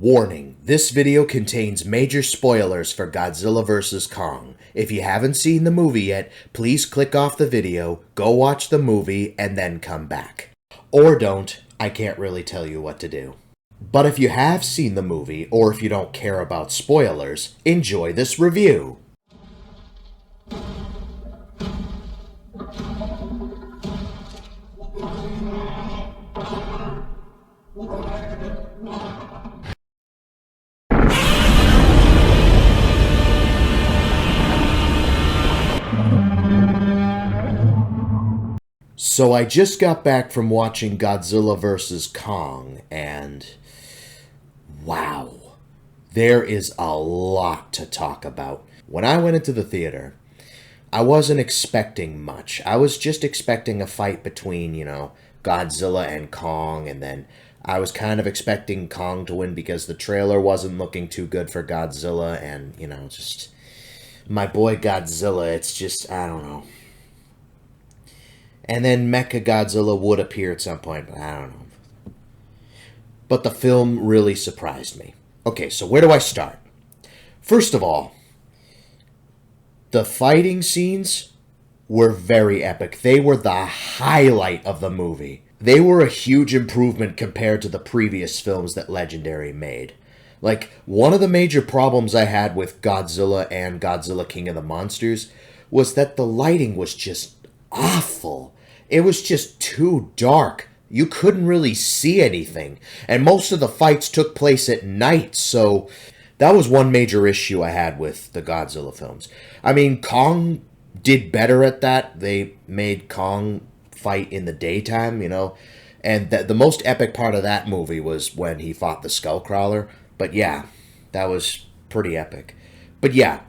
Warning, this video contains major spoilers for Godzilla vs. Kong. If you haven't seen the movie yet, please click off the video, go watch the movie, and then come back. Or don't, I can't really tell you what to do. But if you have seen the movie, or if you don't care about spoilers, enjoy this review. So I just got back from watching Godzilla vs. Kong, and wow, there is a lot to talk about. When I went into the theater, I wasn't expecting much. I was just expecting a fight between, Godzilla and Kong, and then I was kind of expecting Kong to win because the trailer wasn't looking too good for Godzilla, and, just my boy Godzilla, it's just, I don't know. And then Mechagodzilla would appear at some point, but I don't know. But the film really surprised me. Okay, so where do I start? First of all, the fighting scenes were very epic. They were the highlight of the movie. They were a huge improvement compared to the previous films that Legendary made. Like, one of the major problems I had with Godzilla and Godzilla King of the Monsters was that the lighting was just awful. It was just too dark. You couldn't really see anything. And most of the fights took place at night, so that was one major issue I had with the Godzilla films. I mean, Kong did better at that. They made Kong fight in the daytime, and the most epic part of that movie was when he fought the Skullcrawler. But yeah, that was pretty epic. But yeah,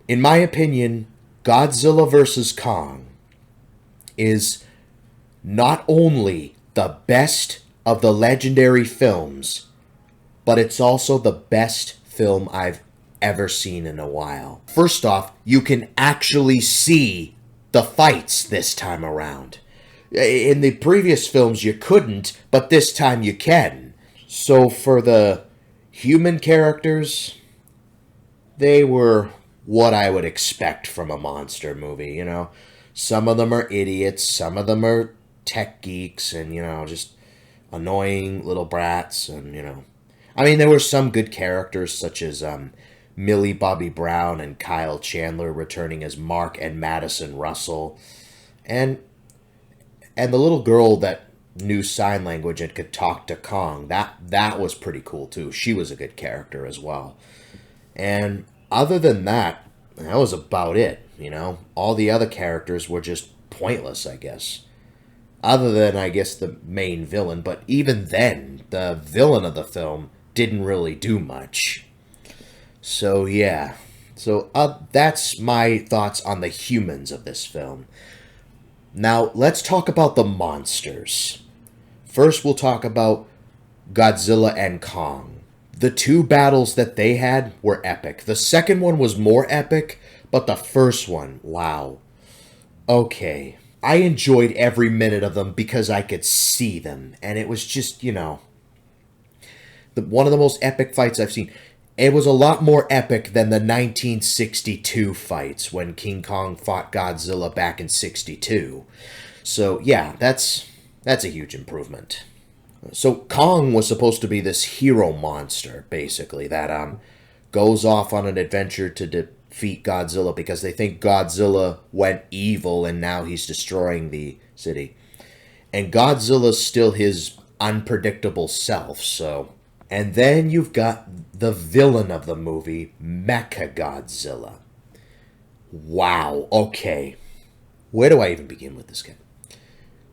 in my opinion, Godzilla vs. Kong is not only the best of the Legendary films, but it's also the best film I've ever seen in a while. First off, you can actually see the fights this time around. In the previous films you couldn't, but this time you can. So for the human characters, they were what I would expect from a monster movie, Some of them are idiots, some of them are tech geeks, and, just annoying little brats, and, I mean, there were some good characters, such as, Millie Bobby Brown and Kyle Chandler returning as Mark and Madison Russell, and the little girl that knew sign language and could talk to Kong, that was pretty cool, too. She was a good character as well. And other than that was about it. All the other characters were just pointless, I guess. Other than, I guess, the main villain. But even then, the villain of the film didn't really do much. So, yeah. So, that's my thoughts on the humans of this film. Now, let's talk about the monsters. First, we'll talk about Godzilla and Kong. The two battles that they had were epic. The second one was more epic, but the first one, wow. Okay. I enjoyed every minute of them because I could see them. And it was just, one of the most epic fights I've seen. It was a lot more epic than the 1962 fights when King Kong fought Godzilla back in 62. So, yeah, that's a huge improvement. So Kong was supposed to be this hero monster, basically, that goes off on an adventure to defeat Godzilla because they think Godzilla went evil and now he's destroying the city. And Godzilla's still his unpredictable self, so. And then you've got the villain of the movie, Mechagodzilla. Wow, okay. Where do I even begin with this guy?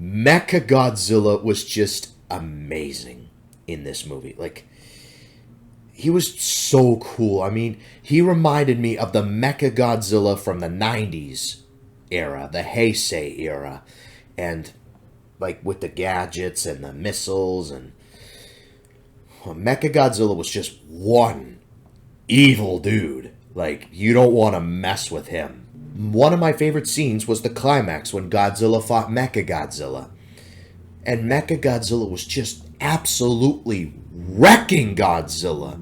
Mechagodzilla was just amazing in this movie. Like, he was so cool. I mean, he reminded me of the Mechagodzilla from the 90s era, the Heisei era. And, like, with the gadgets and the missiles and... Mechagodzilla was just one evil dude. Like, you don't want to mess with him. One of my favorite scenes was the climax when Godzilla fought Mechagodzilla. And Mechagodzilla was just absolutely wrecking Godzilla.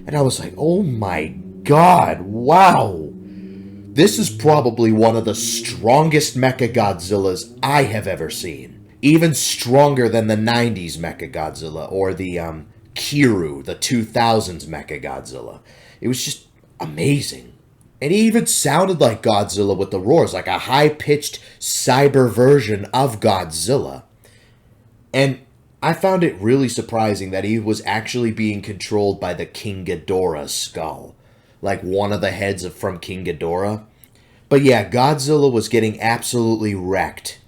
And I was like, oh my god, wow. This is probably one of the strongest Mechagodzillas I have ever seen. Even stronger than the 90s Mechagodzilla or the Kiru, the 2000s Mechagodzilla. It was just amazing. And he even sounded like Godzilla with the roars, like a high-pitched cyber version of Godzilla. And I found it really surprising that he was actually being controlled by the King Ghidorah skull. Like one of the heads from King Ghidorah. But yeah, Godzilla was getting absolutely wrecked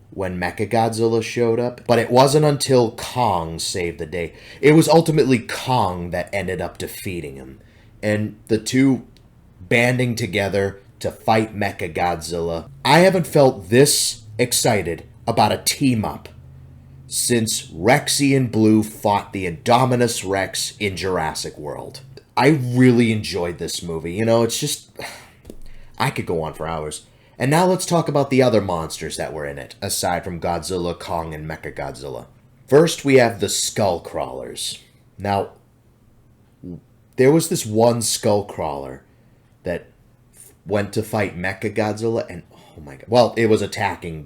when Mechagodzilla showed up. But it wasn't until Kong saved the day. It was ultimately Kong that ended up defeating him. And the two banding together to fight Mechagodzilla. I haven't felt this excited about a team-up since Rexy and Blue fought the Indominus Rex in Jurassic World. I really enjoyed this movie. You know, it's just... I could go on for hours. And now let's talk about the other monsters that were in it, aside from Godzilla, Kong, and Mechagodzilla. First, we have the Skull Crawlers. Now, there was this one Skull Crawler that went to fight Mechagodzilla, and oh my god. Well, it was attacking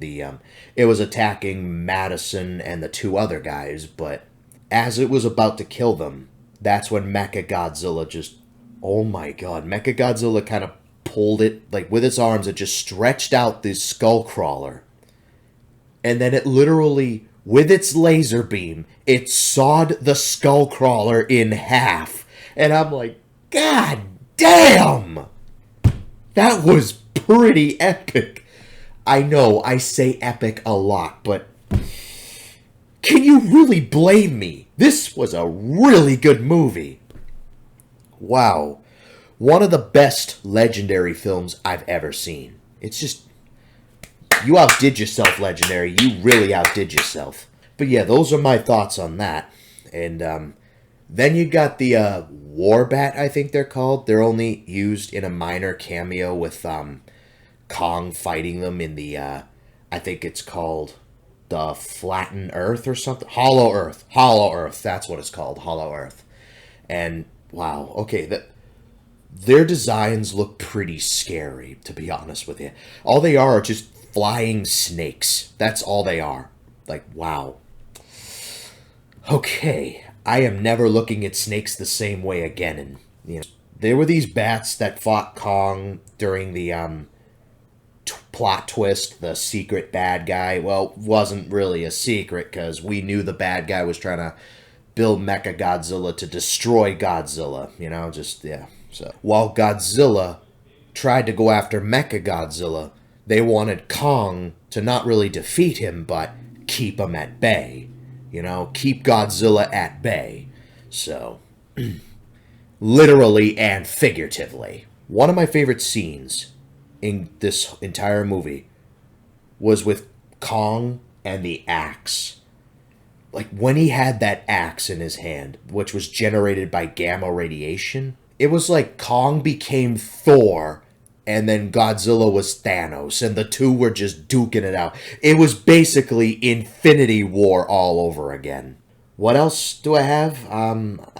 Madison and the two other guys, but as it was about to kill them, that's when Mechagodzilla just, oh my god, Mechagodzilla kind of pulled it, like with its arms, it just stretched out this skull crawler. And then it literally, with its laser beam, it sawed the skull crawler in half. And I'm like, god damn! That was pretty epic. I know, I say epic a lot, but can you really blame me? This was a really good movie. Wow. One of the best legendary films I've ever seen. It's just, you outdid yourself, Legendary. You really outdid yourself. But yeah, those are my thoughts on that. And then you got the Warbat, I think they're called. They're only used in a minor cameo with Kong fighting them in the, I think it's called the Flatten Earth or something. Hollow Earth. Hollow Earth. That's what it's called. Hollow Earth. And wow, okay, their designs look pretty scary, to be honest with you. All they are just flying snakes. That's all they are. Like, wow. Okay, I am never looking at snakes the same way again. And you know, there were these bats that fought Kong during the plot twist, the secret bad guy. Well, wasn't really a secret because we knew the bad guy was trying to build Mechagodzilla to destroy Godzilla. You know, just, yeah. So while Godzilla tried to go after Mechagodzilla, they wanted Kong to not really defeat him, but keep him at bay. You know, keep Godzilla at bay. So, literally and figuratively. One of my favorite scenes in this entire movie was with Kong and the axe. Like, when he had that axe in his hand, which was generated by gamma radiation, it was like Kong became Thor, and then Godzilla was Thanos, and the two were just duking it out. It was basically Infinity War all over again. What else do I have?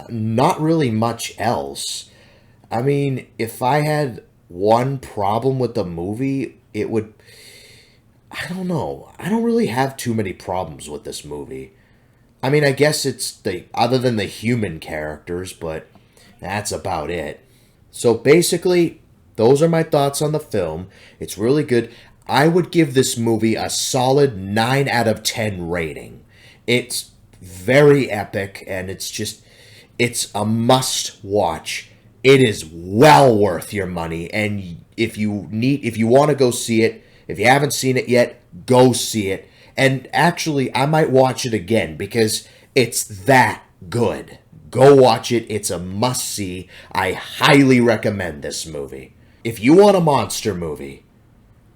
Not really much else. I mean, if I had one problem with the movie, it would... I don't know. I don't really have too many problems with this movie. I mean, I guess it's other than the human characters, but that's about it. So basically, those are my thoughts on the film. It's really good. I would give this movie a solid 9 out of 10 rating. It's very epic, and it's a must watch. It is well worth your money, and if you want to go see it, if you haven't seen it yet, go see it. And actually, I might watch it again because it's that good. Go watch it. It's a must-see. I highly recommend this movie. If you want a monster movie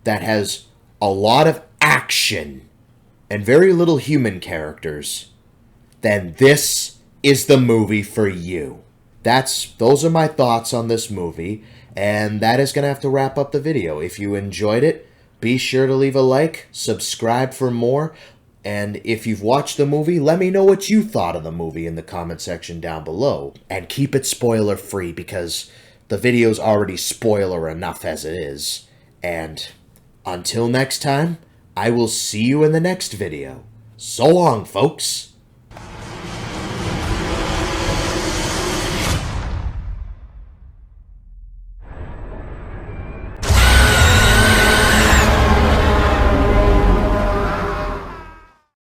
that has a lot of action and very little human characters, then this is the movie for you. Those are my thoughts on this movie, and that is going to have to wrap up the video. If you enjoyed it, be sure to leave a like, subscribe for more, And if you've watched the movie, let me know what you thought of the movie in the comment section down below. And keep it spoiler free because the video's already spoiler enough as it is. And until next time, I will see you in the next video. So long, folks.